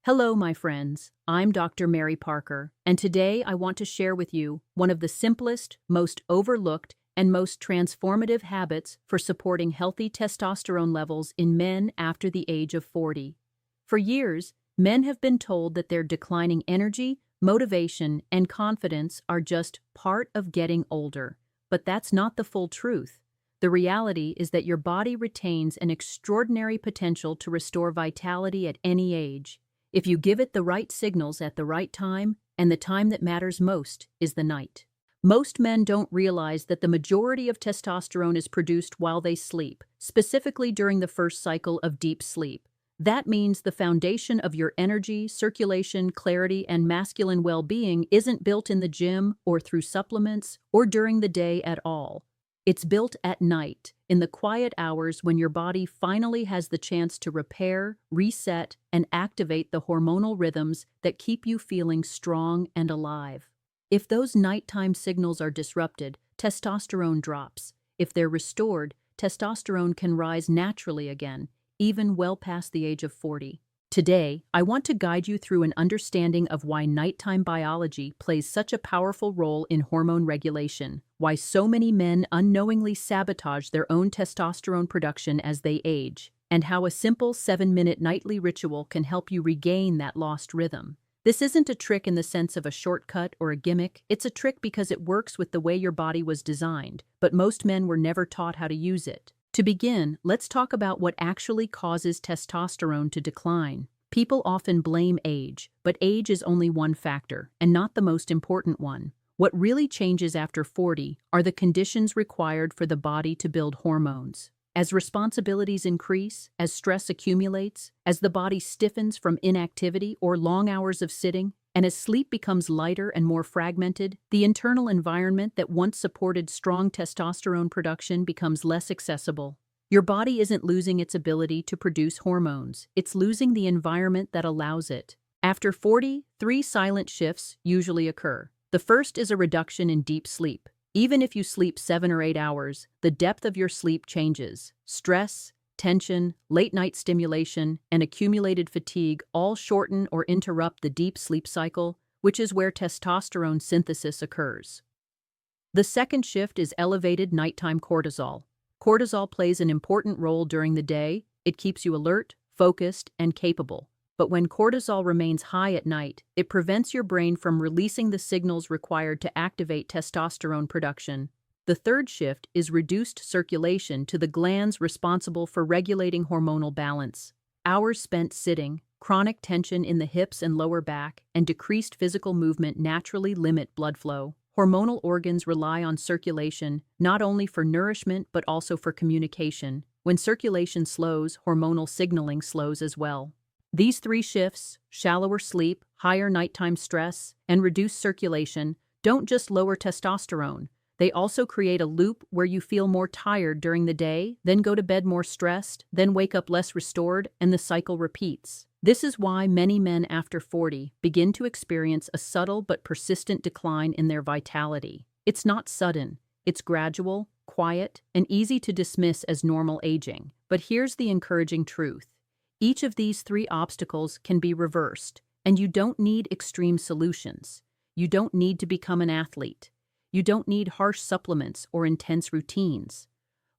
Hello, my friends. I'm Dr. Mary Parker, and today I want to share with you one of the simplest, most overlooked, and most transformative habits for supporting healthy testosterone levels in men after the age of 40. For years, men have been told that their declining energy, motivation, and confidence are just part of getting older. But that's not the full truth. The reality is that your body retains an extraordinary potential to restore vitality at any age, if you give it the right signals at the right time, and the time that matters most is the night. Most men don't realize that the majority of testosterone is produced while they sleep, specifically during the first cycle of deep sleep. That means the foundation of your energy, circulation, clarity, and masculine well-being isn't built in the gym or through supplements or during the day at all. It's built at night, in the quiet hours when your body finally has the chance to repair, reset, and activate the hormonal rhythms that keep you feeling strong and alive. If those nighttime signals are disrupted, testosterone drops. If they're restored, testosterone can rise naturally again, even well past the age of 40. Today, I want to guide you through an understanding of why nighttime biology plays such a powerful role in hormone regulation, why so many men unknowingly sabotage their own testosterone production as they age, and how a simple 7-minute nightly ritual can help you regain that lost rhythm. This isn't a trick in the sense of a shortcut or a gimmick. It's a trick because it works with the way your body was designed, but most men were never taught how to use it. To begin, let's talk about what actually causes testosterone to decline. People often blame age, but age is only one factor, and not the most important one. What really changes after 40 are the conditions required for the body to build hormones. As responsibilities increase, as stress accumulates, as the body stiffens from inactivity or long hours of sitting, and as sleep becomes lighter and more fragmented, the internal environment that once supported strong testosterone production becomes less accessible. Your body isn't losing its ability to produce hormones, it's losing the environment that allows it. After 40, 3 silent shifts usually occur. The first is a reduction in deep sleep. Even if you sleep 7 or 8 hours, the depth of your sleep changes. Stress, tension, late-night stimulation, and accumulated fatigue all shorten or interrupt the deep sleep cycle, which is where testosterone synthesis occurs. The second shift is elevated nighttime cortisol. Cortisol plays an important role during the day. It keeps you alert, focused, and capable. But when cortisol remains high at night, it prevents your brain from releasing the signals required to activate testosterone production. The third shift is reduced circulation to the glands responsible for regulating hormonal balance. Hours spent sitting, chronic tension in the hips and lower back, and decreased physical movement naturally limit blood flow. Hormonal organs rely on circulation not only for nourishment but also for communication. When circulation slows, hormonal signaling slows as well. These 3 shifts, shallower sleep, higher nighttime stress, and reduced circulation, don't just lower testosterone. They also create a loop where you feel more tired during the day, then go to bed more stressed, then wake up less restored, and the cycle repeats. This is why many men after 40 begin to experience a subtle but persistent decline in their vitality. It's not sudden, it's gradual, quiet, and easy to dismiss as normal aging. But here's the encouraging truth. Each of these 3 obstacles can be reversed, and you don't need extreme solutions. You don't need to become an athlete. You don't need harsh supplements or intense routines.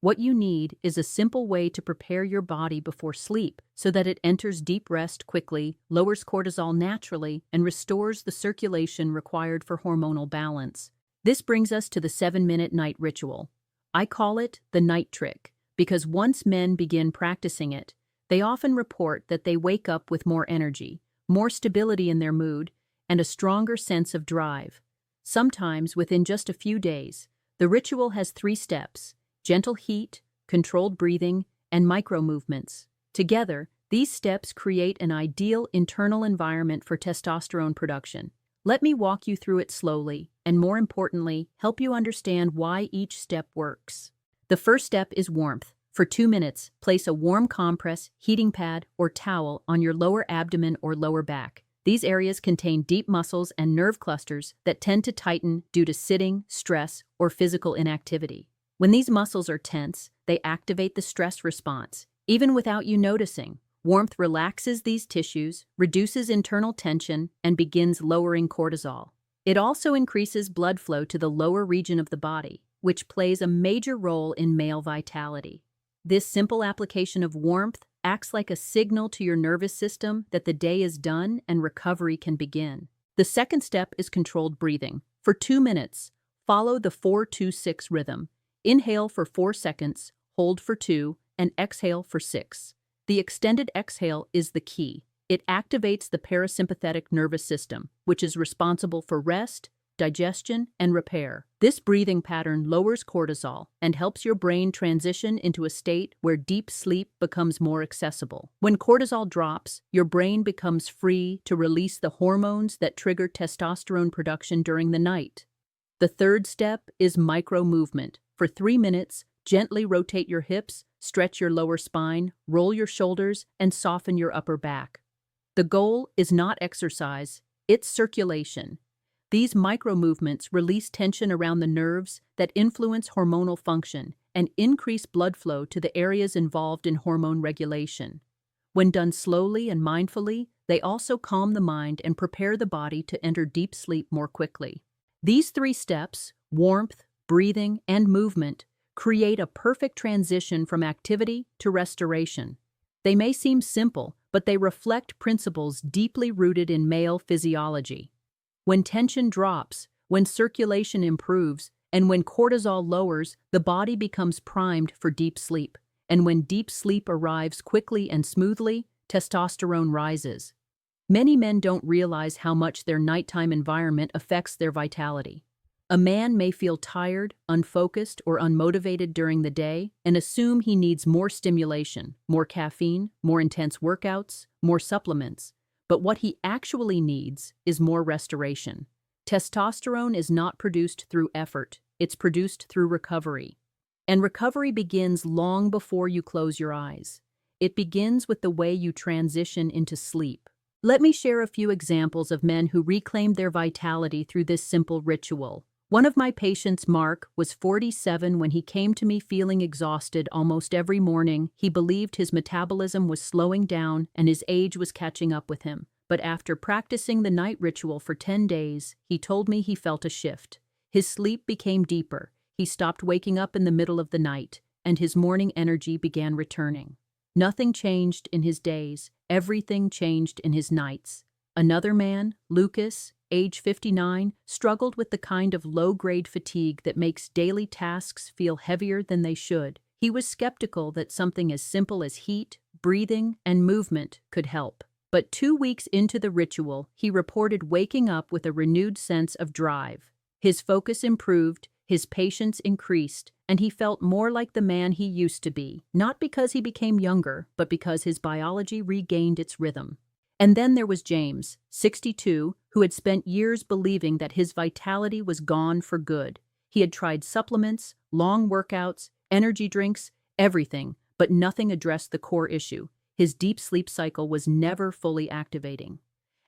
What you need is a simple way to prepare your body before sleep so that it enters deep rest quickly, lowers cortisol naturally, and restores the circulation required for hormonal balance. This brings us to the 7-minute night ritual. I call it the night trick because once men begin practicing it, they often report that they wake up with more energy, more stability in their mood, and a stronger sense of drive. Sometimes within just a few days, the ritual has 3 steps: gentle heat, controlled breathing, and micro-movements. Together, these steps create an ideal internal environment for testosterone production. Let me walk you through it slowly, and more importantly, help you understand why each step works. The first step is warmth. For 2 minutes, place a warm compress, heating pad, or towel on your lower abdomen or lower back. These areas contain deep muscles and nerve clusters that tend to tighten due to sitting, stress, or physical inactivity. When these muscles are tense, they activate the stress response, even without you noticing. Warmth relaxes these tissues, reduces internal tension, and begins lowering cortisol. It also increases blood flow to the lower region of the body, which plays a major role in male vitality. This simple application of warmth acts like a signal to your nervous system that the day is done and recovery can begin. The second step is controlled breathing. For 2 minutes, follow the 4-2-6 rhythm. Inhale for 4 seconds, hold for 2, and exhale for 6. The extended exhale is the key. It activates the parasympathetic nervous system, which is responsible for rest, digestion, and repair. This breathing pattern lowers cortisol and helps your brain transition into a state where deep sleep becomes more accessible. When cortisol drops, your brain becomes free to release the hormones that trigger testosterone production during the night. The third step is micro-movement. For 3 minutes, gently rotate your hips, stretch your lower spine, roll your shoulders, and soften your upper back. The goal is not exercise, it's circulation. These micro-movements release tension around the nerves that influence hormonal function and increase blood flow to the areas involved in hormone regulation. When done slowly and mindfully, they also calm the mind and prepare the body to enter deep sleep more quickly. These 3 steps, warmth, breathing, and movement, create a perfect transition from activity to restoration. They may seem simple, but they reflect principles deeply rooted in male physiology. When tension drops, when circulation improves, and when cortisol lowers, the body becomes primed for deep sleep. And when deep sleep arrives quickly and smoothly, testosterone rises. Many men don't realize how much their nighttime environment affects their vitality. A man may feel tired, unfocused, or unmotivated during the day and assume he needs more stimulation, more caffeine, more intense workouts, more supplements. But what he actually needs is more restoration. Testosterone is not produced through effort, it's produced through recovery. And recovery begins long before you close your eyes. It begins with the way you transition into sleep. Let me share a few examples of men who reclaimed their vitality through this simple ritual. One of my patients, Mark, was 47 when he came to me feeling exhausted almost every morning. He believed his metabolism was slowing down and his age was catching up with him. But after practicing the night ritual for 10 days, he told me he felt a shift. His sleep became deeper. He stopped waking up in the middle of the night, and his morning energy began returning. Nothing changed in his days. Everything changed in his nights. Another man, Lucas, age 59, struggled with the kind of low-grade fatigue that makes daily tasks feel heavier than they should. He was skeptical that something as simple as heat, breathing, and movement could help. But 2 weeks into the ritual, he reported waking up with a renewed sense of drive. His focus improved, his patience increased, and he felt more like the man he used to be, not because he became younger, but because his biology regained its rhythm. And then there was James, 62, who had spent years believing that his vitality was gone for good. He had tried supplements, long workouts, energy drinks, everything, but nothing addressed the core issue. His deep sleep cycle was never fully activating.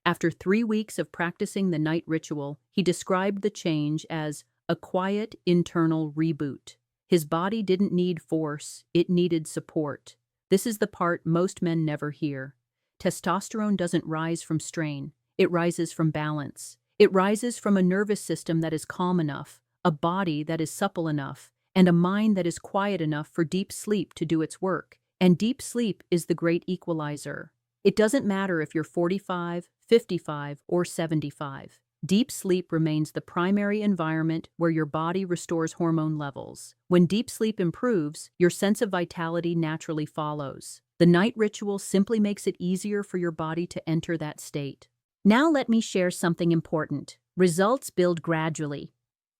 After 3 weeks of practicing the night ritual, he described the change as a quiet internal reboot. His body didn't need force, it needed support. This is the part most men never hear. Testosterone doesn't rise from strain, it rises from balance. It rises from a nervous system that is calm enough, a body that is supple enough, and a mind that is quiet enough for deep sleep to do its work. And deep sleep is the great equalizer. It doesn't matter if you're 45, 55, or 75. Deep sleep remains the primary environment where your body restores hormone levels. When deep sleep improves, your sense of vitality naturally follows. The night ritual simply makes it easier for your body to enter that state. Now let me share something important. Results build gradually.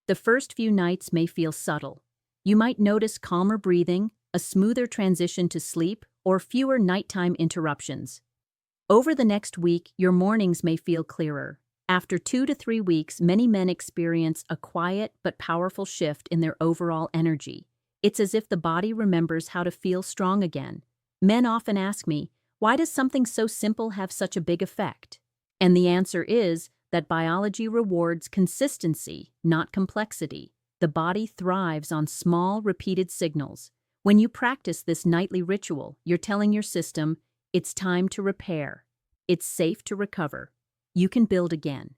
The first few nights may feel subtle. You might notice calmer breathing, a smoother transition to sleep, or fewer nighttime interruptions. Over the next week, your mornings may feel clearer. After 2 to 3 weeks, many men experience a quiet but powerful shift in their overall energy. It's as if the body remembers how to feel strong again. Men often ask me, why does something so simple have such a big effect? And the answer is that biology rewards consistency, not complexity. The body thrives on small, repeated signals. When you practice this nightly ritual, you're telling your system, It's time to repair. It's safe to recover. You can build again.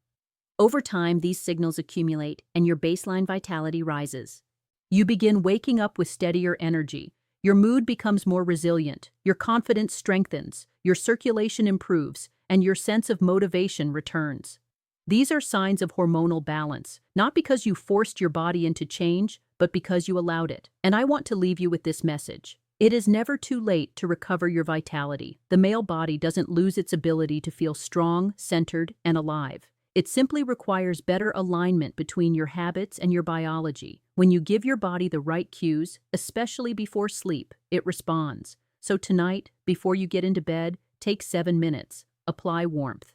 Over time, these signals accumulate and your baseline vitality rises. You begin waking up with steadier energy. Your mood becomes more resilient. Your confidence strengthens. Your circulation improves, and your sense of motivation returns. These are signs of hormonal balance, not because you forced your body into change, but because you allowed it. And I want to leave you with this message. It is never too late to recover your vitality. The male body doesn't lose its ability to feel strong, centered, and alive. It simply requires better alignment between your habits and your biology. When you give your body the right cues, especially before sleep, it responds. So tonight, before you get into bed, take 7 minutes. Apply warmth.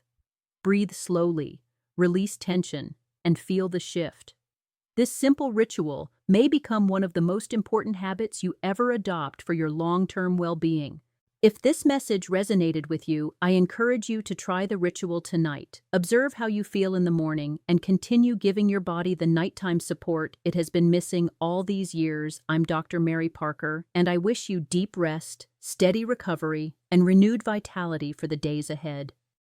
Breathe slowly. Release tension, and feel the shift. This simple ritual may become one of the most important habits you ever adopt for your long-term well-being. If this message resonated with you, I encourage you to try the ritual tonight. Observe how you feel in the morning and continue giving your body the nighttime support it has been missing all these years. I'm Dr. Mary Parker, and I wish you deep rest, steady recovery, and renewed vitality for the days ahead.